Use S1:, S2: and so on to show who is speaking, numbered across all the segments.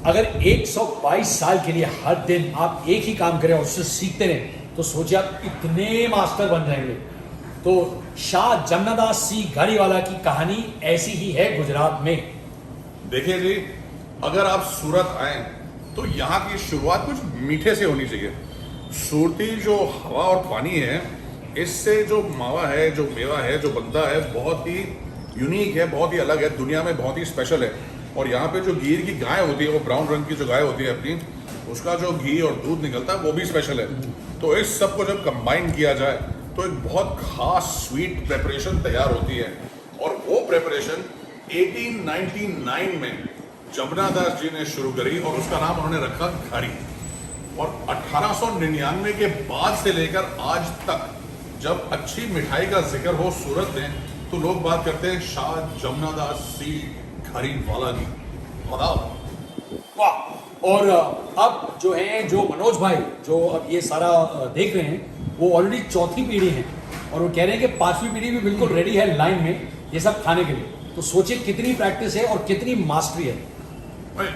S1: अगर 122 साल के लिए हर दिन आप एक ही काम करें और उससे सीखते रहें तो सोचिए आप इतने मास्टर बन जाएंगे। तो शाह जमनादास सी घारीवाला की कहानी ऐसी ही है गुजरात में।
S2: देखिए जी, अगर आप सूरत आए तो यहाँ की शुरुआत कुछ मीठे से होनी चाहिए। सूरती जो हवा और पानी है, इससे जो मावा है, जो मेवा है, जो बनता है, बहुत ही यूनिक है, बहुत ही अलग है, दुनिया में बहुत ही स्पेशल है। और यहाँ पे जो गिर की गाय होती है, वो ब्राउन रंग की जो गाय होती है अपनी, उसका जो घी और दूध निकलता है वो भी स्पेशल है। तो इस सब को जब कंबाइन किया जाए तो एक बहुत खास स्वीट प्रेपरेशन तैयार होती है। और वो प्रेपरेशन 1899 में जमनादास जी ने शुरू करी और उसका नाम उन्होंने रखा घारी। और 1899 के बाद से लेकर आज तक जब अच्छी मिठाई का जिक्र हो सूरत में तो लोग बात करते हैं शाह जमनादास सी घारीवाला की।
S1: वाह। और अब जो है, जो मनोज भाई जो अब ये सारा देख रहे हैं, वो ऑलरेडी चौथी पीढ़ी है और वो कह रहे हैं कि पांचवी पीढ़ी भी बिल्कुल रेडी है लाइन में ये सब खाने के लिए। तो सोचिए कितनी प्रैक्टिस है और कितनी मास्टरी है।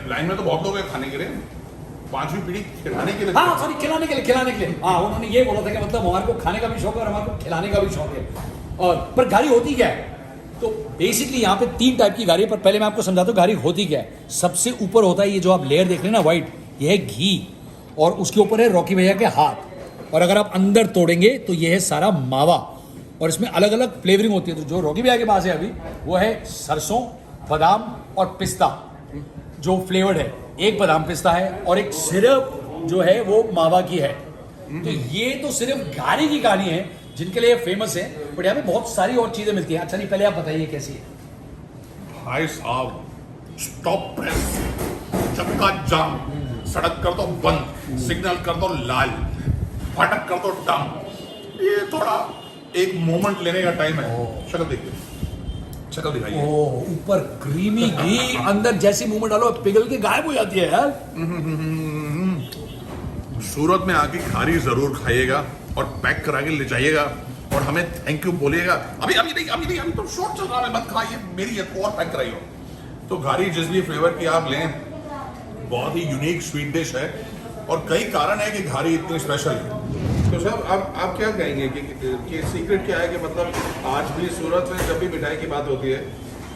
S2: लाइन में तो बहुत लोग हैं खाने के लिए, पांचवी पीढ़ी खिलाने के लिए।
S1: हाँ सॉरी, खिलाने के लिए। हाँ, उन्होंने ये बोला था कि मतलब हमारे को खाने का भी शौक है और हमारे को खिलाने का भी शौक है। और पर घारी होती क्या है? तो बेसिकली यहाँ पे 3 टाइप की घारी है, पर पहले मैं आपको समझाता हूँ घारी होती क्या है। सबसे ऊपर होता है ये जो आप लेयर देख रहे हैं ना व्हाइट, ये है घी, और उसके ऊपर है रॉकी भैया के हाथ। और अगर आप अंदर तोड़ेंगे तो ये है सारा मावा, और इसमें अलग अलग फ्लेवरिंग होती है। तो जो रॉकी भैया के पास है अभी, वो है सरसों, बादाम और पिस्ता जो फ्लेवर्ड है। एक बादाम पिस्ता है और एक सिर्फ जो है वो मावा की है। तो ये तो सिर्फ घारी की कहानी है जिनके लिए फेमस है, बट यहाँ पे बहुत सारी और चीजें मिलती हैं। अच्छा नहीं, पहले आप बताइए कैसी है।
S2: भाई साहब, स्टॉप प्रेस, चक्का जाम, सड़क कर दो बंद, सिग्नल कर दो लाल, फाटक कर दो डम। ये थोड़ा एक मोमेंट लेने का टाइम है। शक्ल देखिए, शक्ल दिखाइए।
S1: ऊपर क्रीमी घी, अंदर जैसी मूवमेंट डालो पिघल के गायब हो जाती है यार।
S2: सूरत में आके घारी जरूर खाइएगा और पैक करा के ले जाइएगा और हमें थैंक यू बोलिएगा। अभी नहीं, तो शॉर्ट चल रहा है, मत खाइए, मेरी एक और पैक कराइए। तो घारी जिस भी फ्लेवर की आप लें, बहुत ही यूनिक स्वीट डिश है और कई कारण है कि घारी इतनी स्पेशल है। तो साहब आप क्या कहेंगे कि सीक्रेट क्या है कि मतलब आज भी सूरत में जब भी मिठाई की बात होती है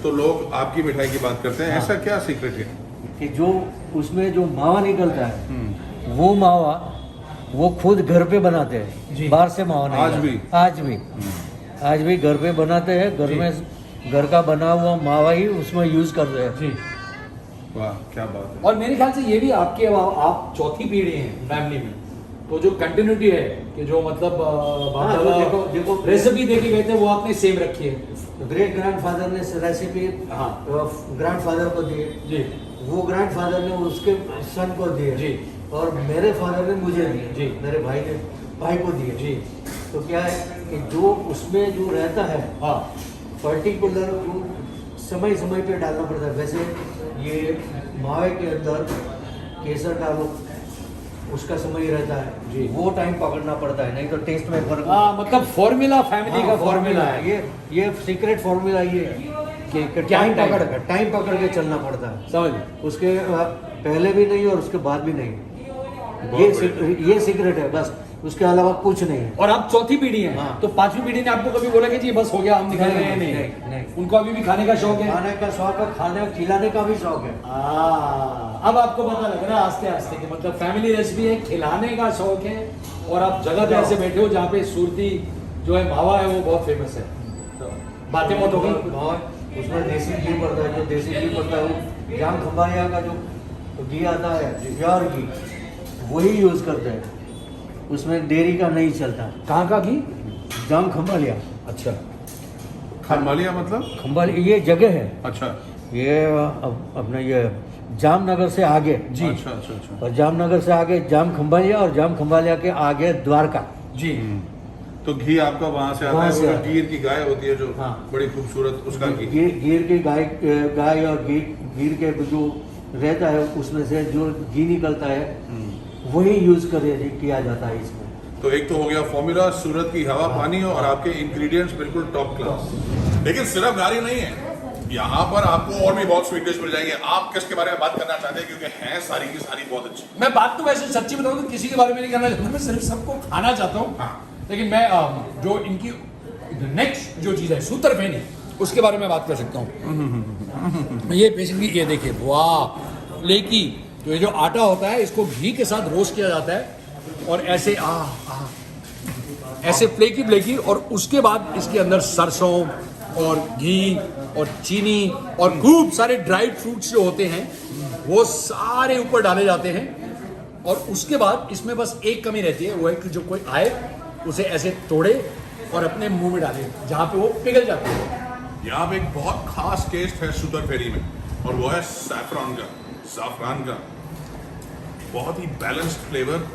S2: तो लोग आपकी मिठाई की बात करते हैं, ऐसा क्या सीक्रेट है?
S3: कि जो उसमें जो मावा निकलता है वो मावा वो खुद घर पे बनाते हैं, बाहर से मावा नहीं। आज भी घर पे बनाते हैं, घर में घर का बना हुआ मावा ही उसमें यूज करते हैं जी।
S2: वाह, क्या बात है।
S1: और मेरे ख्याल से ये भी आपके, आप चौथी पीढ़ी हैं फैमिली में, तो जो कंटिन्यूटी है कि जो मतलब
S3: देखो
S1: रेसिपी देके गए थे वो आपने सेम रखी है।
S3: ग्रेट ग्रैंडफादर ने रेसिपी ग्रैंडफादर को दी
S1: जी,
S3: वो ग्रैंडफादर ने उसके सन को दिए
S1: जी,
S3: और मेरे फादर ने मुझे दिए
S1: जी,
S3: मेरे भाई को दिए
S1: जी।
S3: तो क्या है कि जो उसमें जो रहता है
S1: हाँ,
S3: पर्टिकुलर समय समय पे डालना पड़ता है। वैसे ये मावे के अंदर केसर डालो, उसका समय रहता है
S1: जी,
S3: वो टाइम पकड़ना पड़ता है, नहीं तो टेस्ट में फर्क।
S1: मतलब फॉर्मूला फैमिली का फॉर्मूला है
S3: ये सीक्रेट फॉर्मूला ये कि टाइम पकड़ के चलना पड़ता है,
S1: समझ।
S3: उसके पहले भी नहीं और उसके बाद भी नहीं। ये सीक्रेट है बस, उसके अलावा कुछ नहीं।
S1: और आप चौथी पीढ़ी हैं।
S3: हाँ।
S1: तो पांचवी पीढ़ी ने आपको कभी बोला कि जी बस हो गया, हम निकल रहे हैं?
S3: नहीं।
S1: उनको अभी भी खाने का शौक है,
S3: खाने का शौक है, खाने खिलाने का भी शौक है।
S1: अब आपको पता लग रहा है आस्ते आस्ते कि मतलब फैमिली रेसिपी है, खिलाने का शौक है, और आप जगह पे ऐसे बैठे हो जहाँ पे सूरती जो है मावा है वो बहुत फेमस है। तो बातें बहुत हो गई।
S3: उसमें देसी घी पड़ता है, जो देसी घी पड़ता है वो जाम खंबालिया का जो घी आता है, प्योर घी, वही यूज करते हैं, उसमें डेयरी का नहीं चलता।
S1: कहाँ का घी?
S3: जाम खंबालिया।
S1: अच्छा,
S2: खंबालिया मतलब?
S3: खंबालिया ये जगह है।
S2: अच्छा,
S3: ये अपना ये जामनगर से आगे
S1: जी।
S2: अच्छा।
S3: और जामनगर से आगे जाम खंबालिया, और जाम खंबालिया के आगे द्वारका
S1: जी।
S2: तो घी आपका वहां से आता
S3: वहाँ
S2: है,
S3: से
S2: वो
S3: आता है।
S2: गिर की गाय होती है जो
S1: हाँ।
S2: बड़ी खूबसूरत, उसका घी।
S3: गिर की गाय और गिर के जो रहता है उसमें से जो घी निकलता है वही यूज किया जाता है इसमें।
S2: तो एक तो हो गया फॉर्मूला, सूरत की हवा पानी और आपके इंग्रेडिएंट्स बिल्कुल टॉप क्लास। लेकिन सिर्फ घारी नहीं है, यहाँ पर आपको और भी बहुत स्वीट डिश मिल जाएंगे। आप किसके बारे में बात करना चाहते हैं, क्योंकि हैं सारी की सारी बहुत अच्छी।
S1: मैं बात तो वैसे सच्ची बताऊं तो किसी के बारे में नहीं करना चाहता, मैं सिर्फ सबको खाना चाहता हूँ।
S2: हाँ।
S1: लेकिन मैं जो इनकी नेक्स्ट जो चीज़ है सूतरफेनी, उसके बारे में बात कर सकता हूँ। ये बेसिकली ये देखिए, वाह, लेकी तो ये जो आटा होता है इसको घी के साथ रोस्ट किया जाता है और ऐसे ऐसे फ्लेकी और उसके बाद इसके अंदर सरसों और घी और चीनी और खूब सारे ड्राइड फ्रूट्स जो होते हैं वो सारे ऊपर डाले जाते हैं। और उसके बाद इसमें बस एक कमी रहती है, वो है कि जो कोई आए उसे ऐसे तोड़े और अपने मुंह में डाले, जहाँ पे वो पिघल जाते हैं।
S2: यहाँ पे एक बहुत खास टेस्ट है सूतरफेनी में, और वो है सैफरन का। बहुत ही बैलेंस्ड फ्लेवर,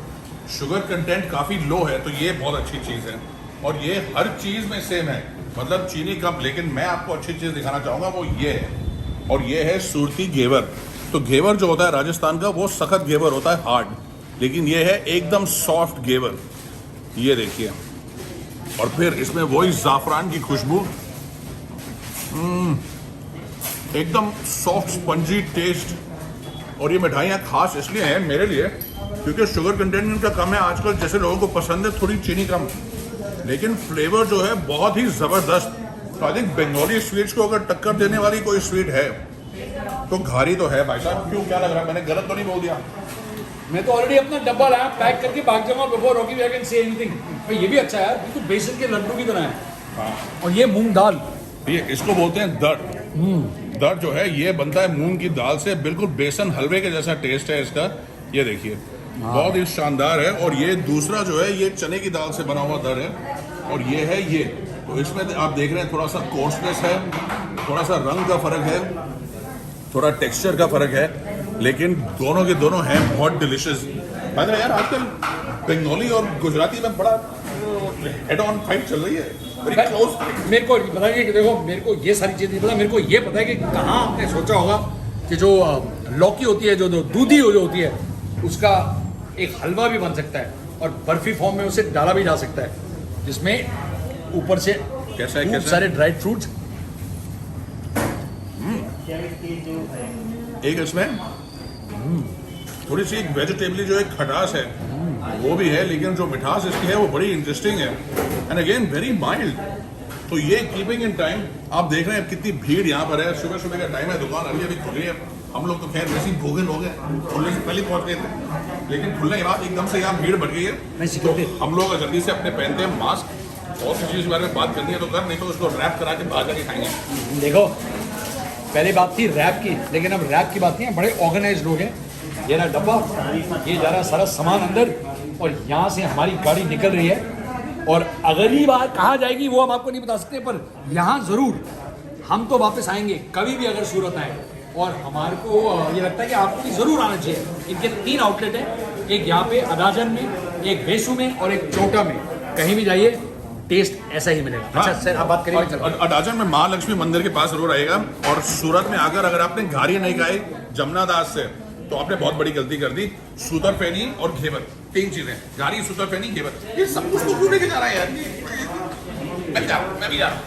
S2: शुगर कंटेंट काफ़ी लो है, तो ये बहुत अच्छी चीज़ है। और ये हर चीज़ में सेम है, मतलब चीनी कम। लेकिन मैं आपको अच्छी चीज़ दिखाना चाहूँगा, वो ये है, और ये है सूरती घेवर। तो घेवर जो होता है राजस्थान का, वो सख्त घेवर होता है, हार्ड, लेकिन ये है एकदम सॉफ्ट घेवर। ये देखिए, और फिर इसमें वही ज़ाफ़रान की खुशबू, एकदम सॉफ्ट स्पंजी टेस्ट। और ये मिठाइयाँ खास इसलिए हैं मेरे लिए क्योंकि शुगर कंटेंट इनका कम है। आजकल जैसे लोगों को पसंद है थोड़ी चीनी कम, लेकिन फ्लेवर जो है बहुत ही ज़बरदस्त। तो आई थिंक बंगाली स्वीट्स को अगर टक्कर देने वाली कोई स्वीट है तो घारी तो है। भाई साहब, क्यों, क्या लग रहा है, मैंने गलत तो नहीं बोल दिया?
S1: मैं तो ऑलरेडी अपना डब्बा लाया, पैक करके भाग जाऊंगा before Rocky we can say anything. भाई ये भी अच्छा है यार, बिल्कुल बेसन के लड्डू की तरह है।
S2: हाँ।
S1: और ये मूंग दाल,
S2: ये इसको बोलते हैं दर्द। दर्द जो है ये बनता है मूंग की दाल से, बिल्कुल बेसन हलवे के जैसा टेस्ट है इसका। ये देखिए, बहुत ही शानदार है। और ये दूसरा जो है ये चने की दाल से बना हुआ दर है, और ये है ये। तो इसमें आप देख रहे हैं थोड़ा सा कोर्सनेस है, थोड़ा सा रंग का फर्क है, थोड़ा टेक्सचर का फर्क है, लेकिन दोनों के दोनों हैं बहुत डिलिशियस। अगर यार आजकल बंगाली और गुजराती में बड़ा हेड ऑन फाइट चल रही है, वेरी क्लोज।
S1: मेरे को बताइए कि देखो, मेरे को ये सारी चीज़ नहीं पता। मेरे को ये पता है कि कहाँ आपने सोचा होगा कि जो लौकी होती है, जो दूधी जो होती है, उसका एक हलवा भी बन सकता है और बर्फी फॉर्म में उसे डाला भी जा सकता है, जिसमें ऊपर से
S2: कैसा है,
S1: खूब सारे ड्राई फ्रूट्स।
S2: एक इसमें थोड़ी सी एक वेजिटेबली जो एक खटास है वो भी है, लेकिन जो मिठास इसकी है वो बड़ी इंटरेस्टिंग है, एंड अगेन वेरी माइल्ड। तो ये कीपिंग इन टाइम, आप देख रहे हैं कितनी भीड़ यहाँ पर है। सुबह सुबह का टाइम है, दुकान अभी खुली है। हम लोग तो खैर वैसे ही भोगे लोग हैं, खुलने से पहले पहुँच गए थे, लेकिन खुलने के बाद एकदम से यहाँ भीड़ बढ़ गई है। तो हम लोग जल्दी से अपने पहनते हैं मास्क, और किसी चीज़ के बारे में बात करनी है तो कर, नहीं तो उसको रैप करा के बाहर जाके खाएंगे।
S1: देखो, पहले बात थी रैप की, लेकिन अब रैप की बात नहीं है, बड़े ऑर्गेनाइज्ड लोग हैं। ये रहा डब्बा, ये जा रहा सारा सामान अंदर, और यहाँ से हमारी गाड़ी निकल रही है। और अगली बार कहाँ जाएगी वो हम आपको नहीं बता सकते, पर यहाँ ज़रूर हम तो वापस आएंगे कभी भी अगर सूरत आए। और हमारे को ये लगता है कि आपको भी ज़रूर आना चाहिए। इनके 3 आउटलेट हैं, एक यहाँ पे अडाजन में, एक बेसू में और एक चोटा में। कहीं भी जाइए टेस्ट ऐसा ही मिलेगा।
S2: हाँ।
S1: अच्छा सर, आप बात करिए।
S2: अडाजन में महालक्ष्मी मंदिर के पास जरूर आएगा। और सूरत में आकर अगर आपने घारी नहीं खाई जमुनादास से, तो आपने बहुत बड़ी गलती कर दी। सूतरफेनी और घेवर, 3 चीजें, घारी, सूतरफेनी, घेवर, ये सब कुछ तो क्यों लेके जा रहा है यार? मैं भी जा रहा हूँ।